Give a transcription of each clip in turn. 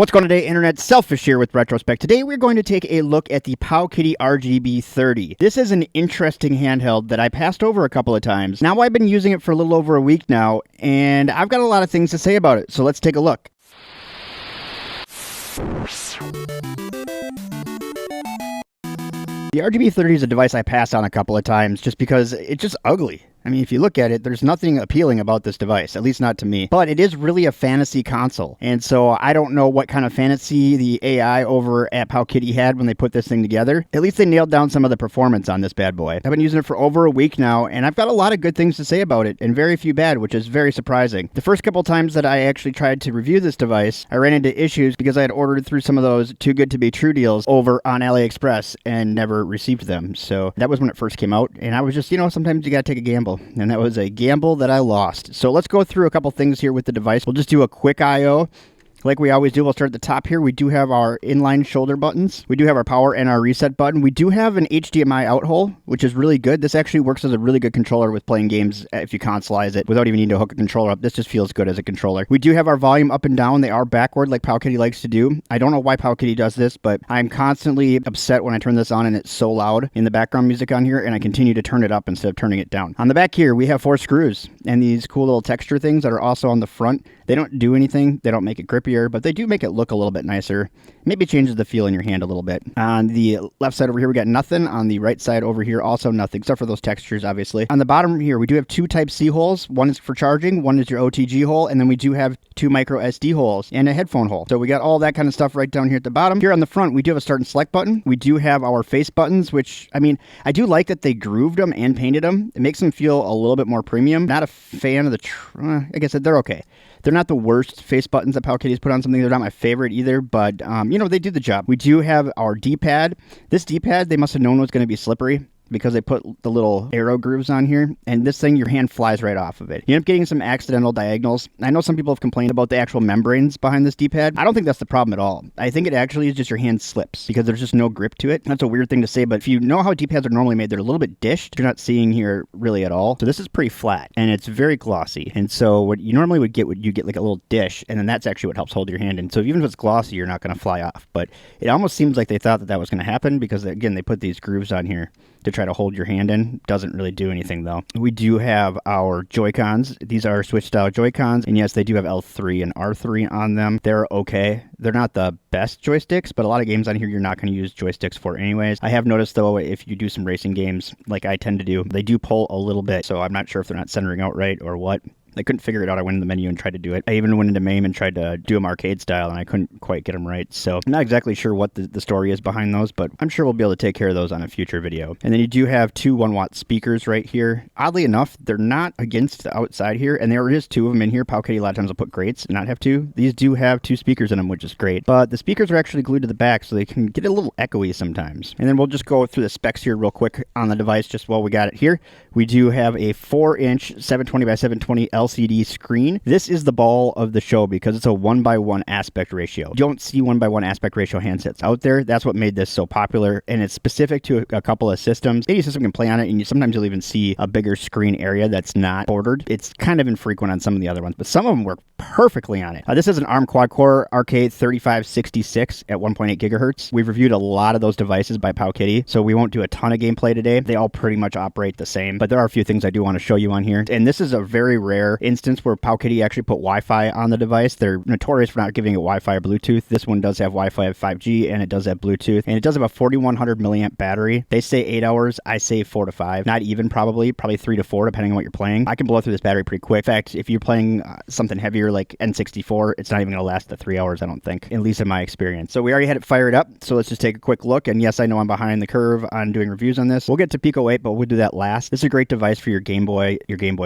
What's going on today, Internet? Selfish here with Retrospect. Today we're going to take a look at the Powkiddy RGB30. This is an interesting handheld that I passed over a couple of times. Now I've been using it for a little over a week now, and I've got a lot of things to say about it, so let's take a look. The RGB30 is a device I passed on a couple of times just because it's just ugly. I mean, if you look at it, there's nothing appealing about this device, at least not to me. But it is really a fantasy console. And so I don't know what kind of fantasy the AI over at Powkiddy had when they put this thing together. At least they nailed down some of the performance on this bad boy. I've been using it for over a week now, and I've got a lot of good things to say about it, and very few bad, which is very surprising. The first couple times that I actually tried to review this device, I ran into issues because I had ordered through some of those too good to be true deals over on AliExpress and never received them. So that was when it first came out, and I was just, sometimes you gotta take a gamble. And that was a gamble that I lost. So let's go through a couple things here with the device. We'll just do a quick I/O. Like we always do, we'll start at the top here. We do have our inline shoulder buttons. We do have our power and our reset button. We do have an HDMI out hole, which is really good. This actually works as a really good controller with playing games if you consoleize it without even needing to hook a controller up. This just feels good as a controller. We do have our volume up and down. They are backward like Powkiddy likes to do. I don't know why Powkiddy does this, but I'm constantly upset when I turn this on and it's so loud in the background music on here, and I continue to turn it up instead of turning it down. On the back here, we have 4 screws and these cool little texture things that are also on the front. They don't do anything. They don't make it grippier, but they do make it look a little bit nicer. Maybe changes the feel in your hand a little bit. On the left side over here, we got nothing. On the right side over here, also nothing, except for those textures, obviously. On the bottom here, we do have 2 Type-C holes. One is for charging, one is your OTG hole, and then we do have 2 micro SD holes and a headphone hole. So we got all that kind of stuff right down here at the bottom. Here on the front, we do have a start and select button. We do have our face buttons, which, I do like that they grooved them and painted them. It makes them feel a little bit more premium. Not a fan of the, I guess they're okay. They're not the worst face buttons that Powkiddy's put on something. They're not my favorite either, but, they do the job. We do have our D-pad. This D-pad, they must have known was going to be slippery because they put the little arrow grooves on here, and this thing, your hand flies right off of it. You end up getting some accidental diagonals. I know some people have complained about the actual membranes behind this D-pad. I don't think that's the problem at all. I think it actually is just your hand slips because there's just no grip to it. That's a weird thing to say, but if you know how D-pads are normally made, they're a little bit dished. You're not seeing here really at all. So this is pretty flat, and it's very glossy. And so what you normally would get, you get like a little dish, and then that's actually what helps hold your hand in. So even if it's glossy, you're not going to fly off. But it almost seems like they thought that that was going to happen because, again, they put these grooves on here to try to hold your hand in. Doesn't really do anything though. We do have our Joy-Cons. These are Switch style Joy-Cons, and yes, they do have L3 and R3 on them. They're okay. They're not the best joysticks, but a lot of games on here you're not going to use joysticks for anyways. I have noticed though, if you do some racing games like I tend to do, they do pull a little bit, so I'm not sure if they're not centering out right or what. I couldn't figure it out. I went in the menu and tried to do it. I even went into MAME and tried to do them arcade style, and I couldn't quite get them right. So I'm not exactly sure what the story is behind those, but I'm sure we'll be able to take care of those on a future video. And then you do have 2 1-watt speakers right here. Oddly enough, they're not against the outside here, and there is 2 of them in here. Powkiddy a lot of times will put grates and not have 2. These do have 2 speakers in them, which is great. But the speakers are actually glued to the back, so they can get a little echoey sometimes. And then we'll just go through the specs here real quick on the device just while we got it here. We do have a 4-inch 720 by 720 LCD screen. This is the ball of the show because it's a 1:1 aspect ratio. You don't see 1:1 aspect ratio handsets out there. That's what made this so popular, and it's specific to a couple of systems. Any system can play on it, and sometimes you'll even see a bigger screen area that's not bordered. It's kind of infrequent on some of the other ones, but some of them work perfectly on it. This is an ARM quad-core Arcade 3566 at 1.8 gigahertz. We've reviewed a lot of those devices by Powkiddy, so we won't do a ton of gameplay today. They all pretty much operate the same, but there are a few things I do want to show you on here. And this is a very rare instance where Powkiddy actually put Wi-Fi on the device. They're notorious for not giving it Wi-Fi or Bluetooth. This one does have Wi-Fi 5G, and it does have Bluetooth, and it does have a 4100 milliamp battery. They say 8 hours. I say 4 to 5. Not even, probably 3 to 4, depending on what you're playing. I can blow through this battery pretty quick. In fact, if you're playing something heavier like N64, it's not even going to last the 3 hours, I don't think, at least in my experience. So we already had it fired up, so let's just take a quick look. And yes, I know I'm behind the curve on doing reviews on this. We'll get to Pico 8, but we'll do that last. This is a great device for your Game Boy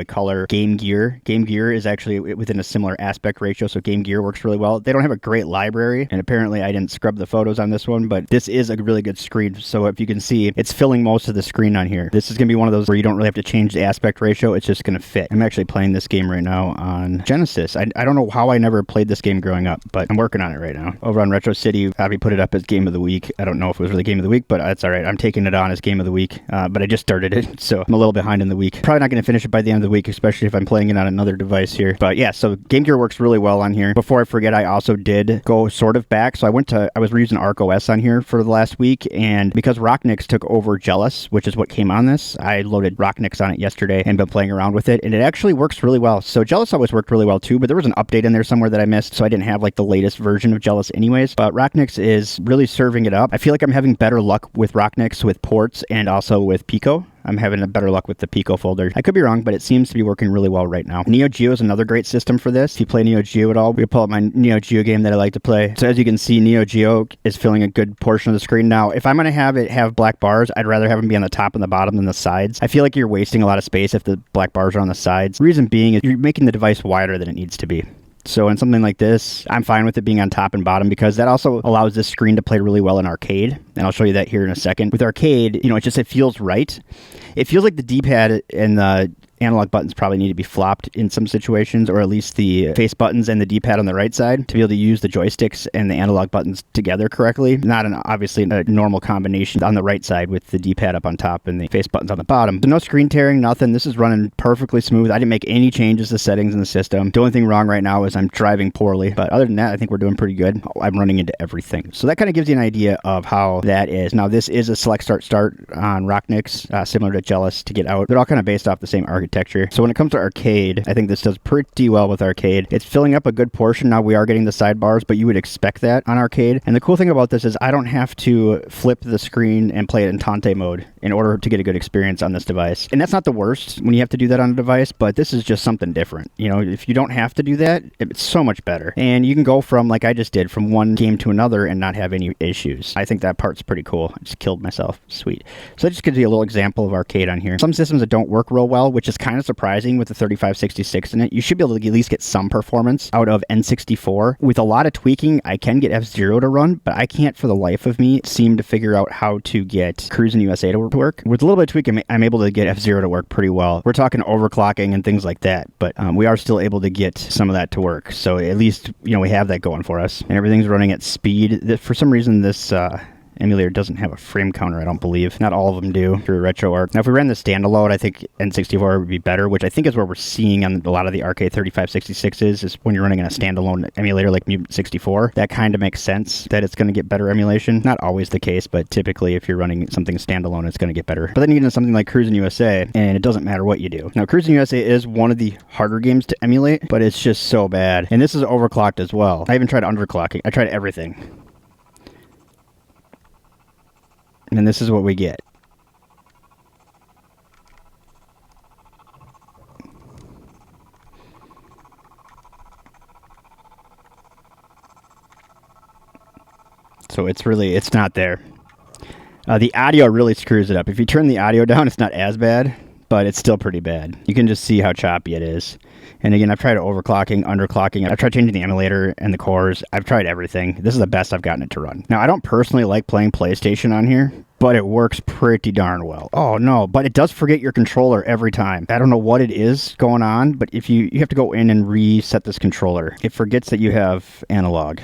Color, GameGear. GameGear is actually within a similar aspect ratio, so GameGear works really well. They don't have a great library, and apparently I didn't scrub the photos on this one, but this is a really good screen. So if you can see, it's filling most of the screen on here. This is going to be one of those where you don't really have to change the aspect ratio. It's just going to fit. I'm actually playing this game right now on Genesis. I don't know how I never played this game growing up, but I'm working on it right now. Over on Retro City, Abby put it up as Game of the Week. I don't know if it was really Game of the Week, but that's all right. I'm taking it on as Game of the Week, but I just started it, so I'm a little behind in the week. Probably not going to finish it by the end of the week, especially if I'm playing it on another device here. But yeah, so GameGear works really well on here. Before I forget, I also did go sort of back. So I was reusing ArcOS on here for the last week, and because RockNIX took over Jealous, which is what came on this, I loaded RockNIX on it yesterday and been playing around with it, and it actually works really well. So Jealous always worked really well too, but there was an update in there somewhere that I missed, so I didn't have like the latest version of Jealous anyways. But RockNIX is really serving it up. I feel like I'm having better luck with RockNIX with ports and also with Pico. I'm having a better luck with the Pico folder. I could be wrong, but it seems to be working really well right now. Neo Geo is another great system for this. If you play Neo Geo at all, we pull up my Neo Geo game that I like to play. So as you can see, Neo Geo is filling a good portion of the screen. Now, if I'm going to have it have black bars, I'd rather have them be on the top and the bottom than the sides. I feel like you're wasting a lot of space if the black bars are on the sides. Reason being is you're making the device wider than it needs to be. So in something like this, I'm fine with it being on top and bottom because that also allows this screen to play really well in arcade. And I'll show you that here in a second. With arcade, you know, it feels right. It feels like the D-pad and the analog buttons probably need to be flopped in some situations, or at least the face buttons and the D-pad on the right side to be able to use the joysticks and the analog buttons together correctly. Not obviously a normal combination on the right side with the D-pad up on top and the face buttons on the bottom. So no screen tearing, nothing. This is running perfectly smooth. I didn't make any changes to settings in the system. The only thing wrong right now is I'm driving poorly, but other than that, I think we're doing pretty good. I'm running into everything. So that kind of gives you an idea of how that is. Now, this is a select start on RockNIX, similar to Jealous to get out. They're all kind of based off the same architecture. So when it comes to arcade, I think this does pretty well with arcade. It's filling up a good portion. Now we are getting the sidebars, but you would expect that on arcade. And the cool thing about this is I don't have to flip the screen and play it in Tante mode in order to get a good experience on this device. And that's not the worst when you have to do that on a device, but this is just something different. You know, if you don't have to do that, it's so much better. And you can go from, like I just did, from one game to another and not have any issues. I think that part's pretty cool. I just killed myself. Sweet. So that just gives you a little example of arcade on here. Some systems that don't work real well, which is kind of surprising with the 3566 in it. You should be able to at least get some performance out of N64. With a lot of tweaking, I can get F-Zero to run, but I can't for the life of me seem to figure out how to get Cruis'n USA to work. With a little bit of tweaking, I'm able to get F-Zero to work pretty well. We're talking overclocking and things like that, but we are still able to get some of that to work. So at least, you know, we have that going for us. And everything's running at speed. For some reason, this emulator doesn't have a frame counter, I don't believe. Not all of them do through RetroArch. Now, if we ran the standalone, I think N64 would be better, which I think is where we're seeing on a lot of the arcade 3566s, is when you're running in a standalone emulator like Mutant 64. That kind of makes sense that it's going to get better emulation. Not always the case, but typically if you're running something standalone, it's going to get better. But then you get into something like Cruis'n USA, and it doesn't matter what you do. Now, Cruis'n USA is one of the harder games to emulate, but it's just so bad. And this is overclocked as well. I even tried underclocking. I tried everything. And this is what we get. So it's not there. The audio really screws it up. If you turn the audio down, it's not as bad, but it's still pretty bad. You can just see how choppy it is. And again, I've tried overclocking, underclocking. I've tried changing the emulator and the cores. I've tried everything. This is the best I've gotten it to run. Now, I don't personally like playing PlayStation on here, but it works pretty darn well. Oh, no, but it does forget your controller every time. I don't know what it is going on, but if you have to go in and reset this controller. It forgets that you have analog.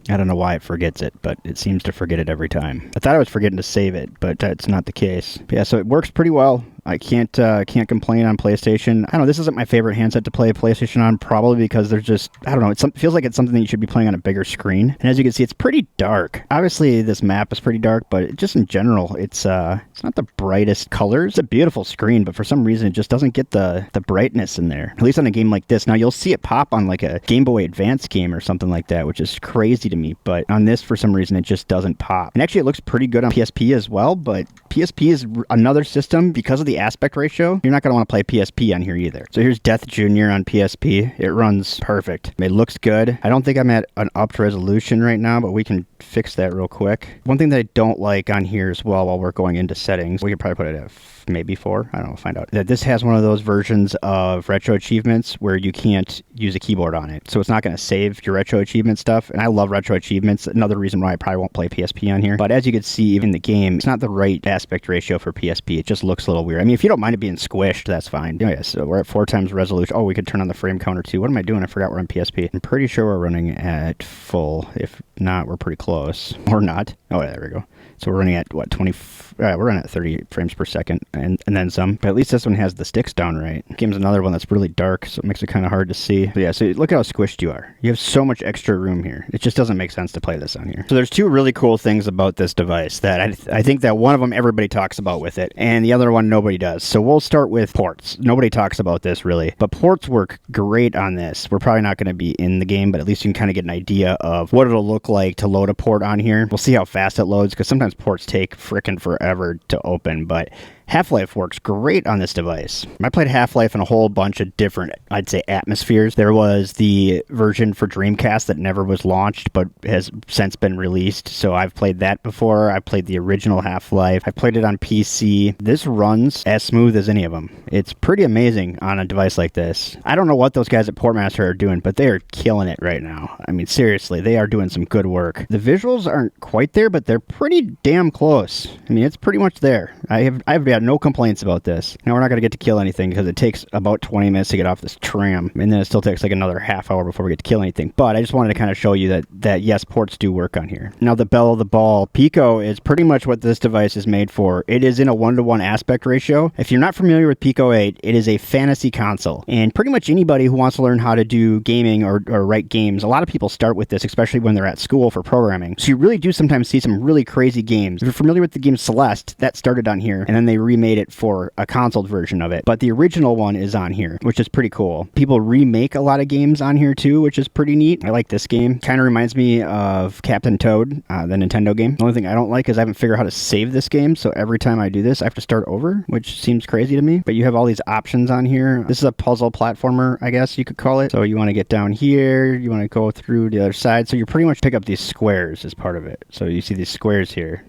I don't know why it forgets it, but it seems to forget it every time. I thought I was forgetting to save it, but that's not the case. But yeah, so it works pretty well. I can't complain on PlayStation. I don't know, this isn't my favorite handset to play PlayStation on, probably because there's just, I don't know, it feels like it's something that you should be playing on a bigger screen. And as you can see, it's pretty dark. Obviously, this map is pretty dark, but just in general, it's not the brightest colors. It's a beautiful screen, but for some reason, it just doesn't get the brightness in there, at least on a game like this. Now, you'll see it pop on like a Game Boy Advance game or something like that, which is crazy to me, but on this, for some reason, it just doesn't pop. And actually, it looks pretty good on PSP as well, but PSP is another system because of the aspect ratio. You're not going to want to play PSP on here either. So here's Death Jr. on PSP. It runs perfect. It looks good. I don't think I'm at an upped resolution right now, but we can fix that real quick. One thing that I don't like on here as well, while we're going into settings, we could probably put it at maybe 4. I don't know, find out. That this has one of those versions of retro achievements where you can't use a keyboard on it. So it's not going to save your retro achievement stuff. And I love retro achievements. Another reason why I probably won't play PSP on here. But as you can see, even the game, it's not the right aspect ratio for PSP. It just looks a little weird. I mean, if you don't mind it being squished, that's fine. Oh, yeah, so we're at 4 times resolution. Oh, we could turn on the frame counter too. What am I doing? I forgot we're on PSP. I'm pretty sure we're running at full. If not, we're pretty close. Or not. Oh, yeah, there we go. So we're running at, what, 20... we're running at 30 frames per second, and then some. But at least this one has the sticks down right. The game's another one that's really dark, so it makes it kind of hard to see. But yeah, so look at how squished you are. You have so much extra room here. It just doesn't make sense to play this on here. So there's two really cool things about this device that I think that one of them everybody talks about with it, and the other one nobody does. So we'll start with ports. Nobody talks about this, really. But ports work great on this. We're probably not going to be in the game, but at least you can kind of get an idea of what it'll look like to load a port on here. We'll see how fast it loads, because sometimes ports take frickin' forever to open, but Half-Life works great on this device. I played Half-Life in a whole bunch of different, I'd say, atmospheres. There was the version for Dreamcast that never was launched, but has since been released, so I've played that before. I played the original Half-Life. I played it on PC. This runs as smooth as any of them. It's pretty amazing on a device like this. I don't know what those guys at Portmaster are doing, but they are killing it right now. I mean, seriously, they are doing some good work. The visuals aren't quite there, but they're pretty damn close. I mean, it's pretty much there. I've had no complaints about this. Now, we're not going to get to kill anything because it takes about 20 minutes to get off this tram, and then it still takes like another half hour before we get to kill anything. But I just wanted to kind of show you that yes, ports do work on here. Now, the bell of the ball, Pico is pretty much what this device is made for. It is in a 1:1 aspect ratio. If you're not familiar with Pico 8, it is a fantasy console, and pretty much anybody who wants to learn how to do gaming or write games, a lot of people start with this, especially when they're at school for programming. So you really do sometimes see some really crazy games. If you're familiar with the game Celeste, that started on here, and then they remade it for a console version of it. But the original one is on here, which is pretty cool. People remake a lot of games on here too, which is pretty neat. I like this game. Kind of reminds me of Captain Toad, the Nintendo game. The only thing I don't like is I haven't figured out how to save this game, so every time I do this, I have to start over, which seems crazy to me. But you have all these options on here. This is a puzzle platformer, I guess you could call it. So you want to get down here, you want to go through the other side. So you pretty much pick up these squares as part of it. So you see these squares here.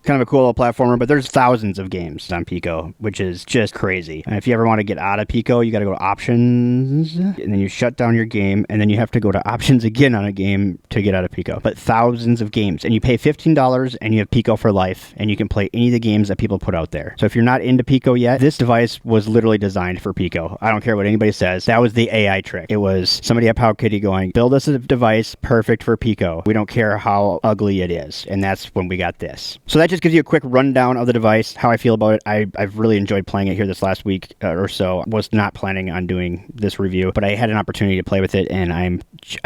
Kind of a cool little platformer, but there's thousands of games on Pico, which is just crazy. And if you ever want to get out of Pico, you got to go to options, and then you shut down your game, and then you have to go to options again on a game to get out of Pico. But thousands of games, and you pay $15, and you have Pico for life, and you can play any of the games that people put out there. So if you're not into Pico yet, this device was literally designed for Pico. I don't care what anybody says. That was the AI trick. It was somebody at Powkiddy going, build us a device perfect for Pico. We don't care how ugly it is. And that's when we got this. So that just gives you a quick rundown of the device, how I feel about it. I've really enjoyed playing it here this last week or so. I was not planning on doing this review, but I had an opportunity to play with it, and I'm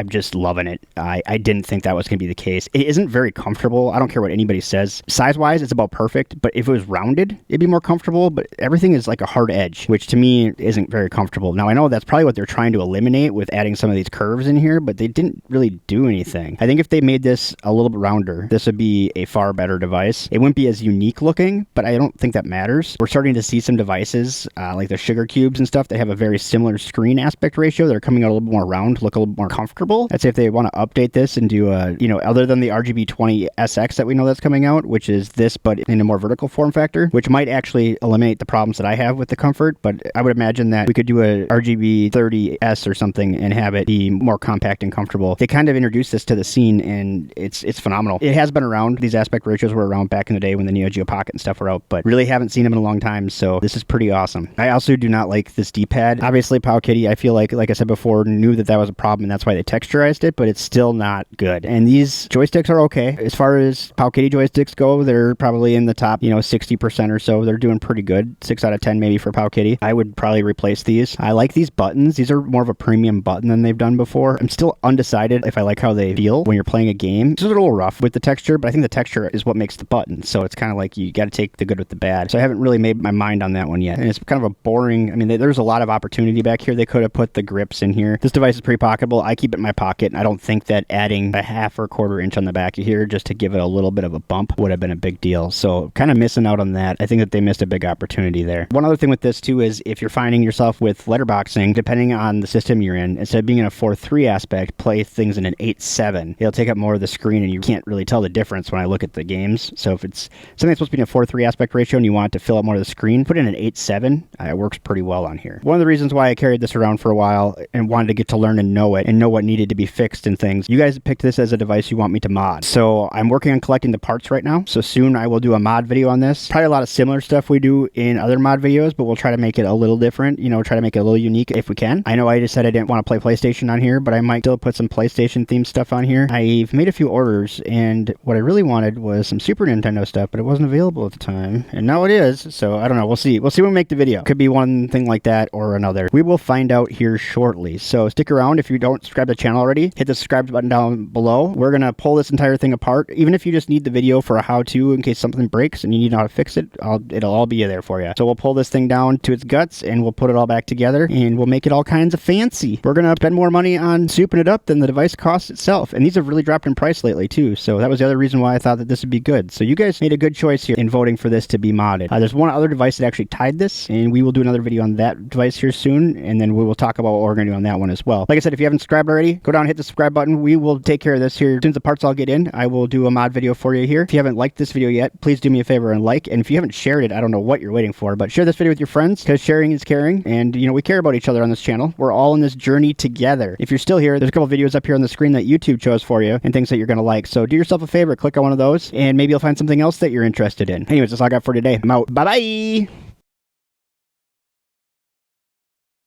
just loving it. I didn't think that was going to be the case. It isn't very comfortable. I don't care what anybody says. Size-wise, it's about perfect, but if it was rounded, it'd be more comfortable, but everything is like a hard edge, which to me isn't very comfortable. Now, I know that's probably what they're trying to eliminate with adding some of these curves in here, but they didn't really do anything. I think if they made this a little bit rounder, this would be a far better device. It wouldn't be as unique looking, but I don't think that matters. We're starting to see some devices like the Sugar Cubes and stuff. They have a very similar screen aspect ratio. They're coming out a little bit more round, look a little more comfortable. I'd say if they want to update this and do a, other than the RGB20SX that we know that's coming out, which is this but in a more vertical form factor, which might actually eliminate the problems that I have with the comfort, but I would imagine that we could do a RGB30S or something and have it be more compact and comfortable. They kind of introduced this to the scene, and it's phenomenal. It has been around. These aspect ratios were around back in the day when the Neo Geo Pocket and stuff were out, but really haven't seen them in a long time, so this is pretty awesome. I also do not like this D-pad. Obviously, Powkiddy, I feel like I said before, knew that was a problem, and that's why they texturized it, but it's still not good. And these joysticks are okay. As far as Powkiddy joysticks go, they're probably in the top, 60% or so. They're doing pretty good. 6 out of 10 maybe for Powkiddy. I would probably replace these. I like these buttons. These are more of a premium button than they've done before. I'm still undecided if I like how they feel when you're playing a game. This is a little rough with the texture, but I think the texture is what makes the button, so it's kind of like you got to take the good with the bad. So I haven't really made my mind on that one yet. And it's kind of a boring, there's a lot of opportunity back here. They could have put the grips in here. This device is pretty pocketable. I keep it in my pocket, and I don't think that adding a half or quarter inch on the back of here just to give it a little bit of a bump would have been a big deal. So kind of missing out on that. I think that they missed a big opportunity there. One other thing with this too is if you're finding yourself with letterboxing, depending on the system you're in, instead of being in a 4:3 aspect, play things in an 8:7. It'll take up more of the screen, and you can't really tell the difference when I look at the games. So if it's something that's supposed to be in a 4:3 aspect ratio and you want it to fill up more of the screen, put in an 8:7. It works pretty well on here. One of the reasons why I carried this around for a while and wanted to get to learn and know it and know what needed to be fixed and things, you guys picked this as a device you want me to mod. So I'm working on collecting the parts right now. So soon I will do a mod video on this. Probably a lot of similar stuff we do in other mod videos, but we'll try to make it a little different, you know, try to make it a little unique if we can. I know I just said I didn't want to play PlayStation on here, but I might still put some PlayStation themed stuff on here. I've made a few orders, and what I really wanted was some Super Nintendo stuff, but it wasn't available at the time, and now it is. So I don't know. We'll see when we make the video. Could be one thing like that or another. We will find out here shortly. So stick around. If you don't subscribe to the channel already, hit the subscribe button down below. We're gonna pull this entire thing apart. Even if you just need the video for a how-to in case something breaks and you need to know how to fix it, it'll all be there for you. So we'll pull this thing down to its guts and we'll put it all back together and we'll make it all kinds of fancy. We're gonna spend more money on souping it up than the device costs itself, and these have really dropped in price lately too. So that was the other reason why I thought that this would be good. So you guys made a good choice here in voting for this to be modded. There's one other device that actually tied this, and we will do another video on that device here soon, and then we will talk about what we're gonna do on that one as well. Like I said, if you haven't subscribed already, go down and hit the subscribe button. We will take care of this here. As soon as the parts all get in, I will do a mod video for you here. If you haven't liked this video yet, please do me a favor and like. And if you haven't shared it, I don't know what you're waiting for, but share this video with your friends, because sharing is caring, and you know, we care about each other on this channel. We're all in this journey together. If you're still here, there's a couple videos up here on the screen that YouTube chose for you and things that you're gonna like. So do yourself a favor, click on one of those, and maybe you'll find something else that you're interested in. Anyways, that's all I got for today. I'm out. Bye-bye!